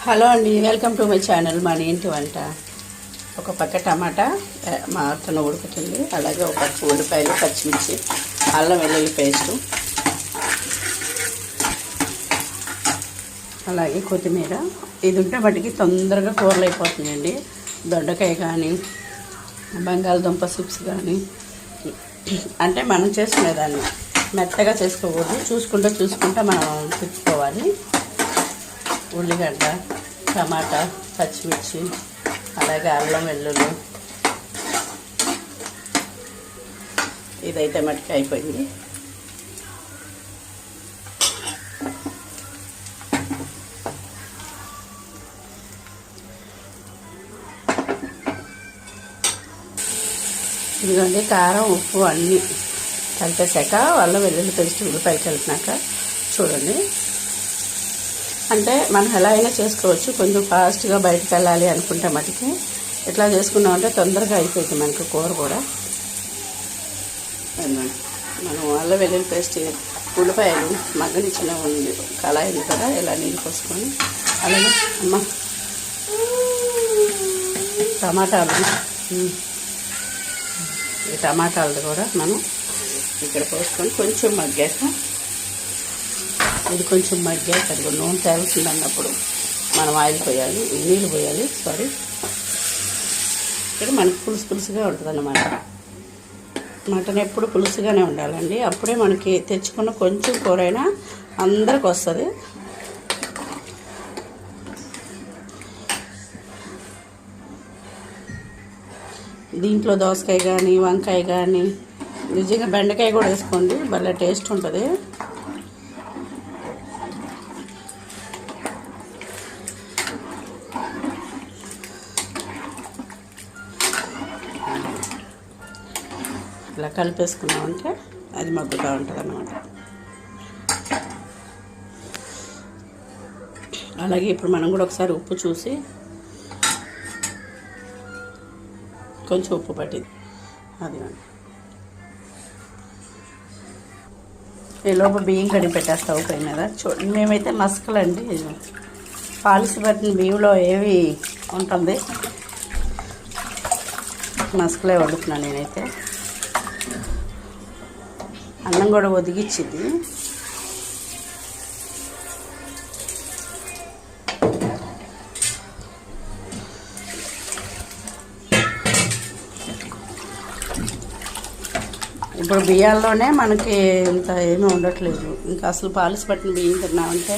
Hello అండి, welcome to my channel మన ఇంటి వంట. ఒక పక్క టమాటా మాత్రం ఉడుకుతుంది, అలాగే ఒక పక్క ఉల్లిపాయలు, పచ్చిమిర్చి, అల్లం వెల్లుల్లి పేస్టు, అలాగే కొత్తిమీర. ఇది ఉంటే మటుకి తొందరగా కూరలు అయిపోతుందండి. దొండకాయ కానీ బంగాళదుంప సూప్స్ కానీ, అంటే మనం చేసుకునేదాన్ని మెత్తగా చేసుకోకూడదు, చూసుకుంటూ మనం తిప్పుకోవాలి. ఉల్లిగడ్డ, టమాటా, పచ్చిమిర్చి, అలాగే అల్లం వెల్లుల్లి. ఇదైతే మటుకు అయిపోయింది. ఇదిగోండి కారం, ఉప్పు అన్నీ కలిపేసాక అల్లం వెల్లుల్లి పేస్ట్ ఉల్లిపాయ కలిపినాక చూడండి. అంటే మనం ఎలా అయినా చేసుకోవచ్చు. కొంచెం ఫాస్ట్గా బయటకు వెళ్ళాలి అనుకుంటే మటుకి ఇట్లా చేసుకున్నామంటే తొందరగా అయిపోయింది మనకు కూర కూడా. మనం అల్లం వెల్లుల్లి పేస్ట్, ఉల్లిపాయలు మగ్గనిచ్చిన కళాయి ఉంది కదా, ఇలా నీళ్ళు పోసుకొని, అలాగే టమాటాలు, ఈ టమాటాలు కూడా మనం ఇక్కడ పోసుకొని కొంచెం మగ్గాక, ఇది కొంచెం మగ్గాక అది నూనె తేలుతుంది అన్నప్పుడు మనం ఆయిల్ పోయాలి, నీళ్ళు పోయాలి. ఇక్కడ మనకి పులుసుగా ఉంటుంది అన్నమాట. మటన్ ఎప్పుడు పులుసుగానే ఉండాలండి, అప్పుడే మనకి తెచ్చుకున్న కొంచెం కూర అయినా అందరికి వస్తుంది. దీంట్లో దోసకాయ కానీ, వంకాయ కానీ, నిజంగా బెండకాయ కూడా వేసుకోండి, భలే టేస్ట్ ఉంటుంది. ఇలా కలిపేసుకున్నామంటే అది మగ్గుతూ ఉంటుంది అన్నమాట. అలాగే ఇప్పుడు మనం కూడా ఒకసారి ఉప్పు చూసి, కొంచెం ఉప్పు పట్టింది అది ఈ లోపు బియ్యం కడిగి పెట్టేస్తా ఉప్పు మీద. చూడండి, మేమైతే మసకలండి, పాలిసి పట్టిన బియ్యంలో ఏవి ఉంటుంది, మసకలే వండుతున్నాను నేనైతే. అన్నం కూడా ఒదిగిచ్చింది. ఇప్పుడు బియ్యాల్లోనే మనకి ఇంత ఏమీ ఉండట్లేదు. ఇంకా అసలు పాలిసి పట్టిన బియ్యం తిన్నామంటే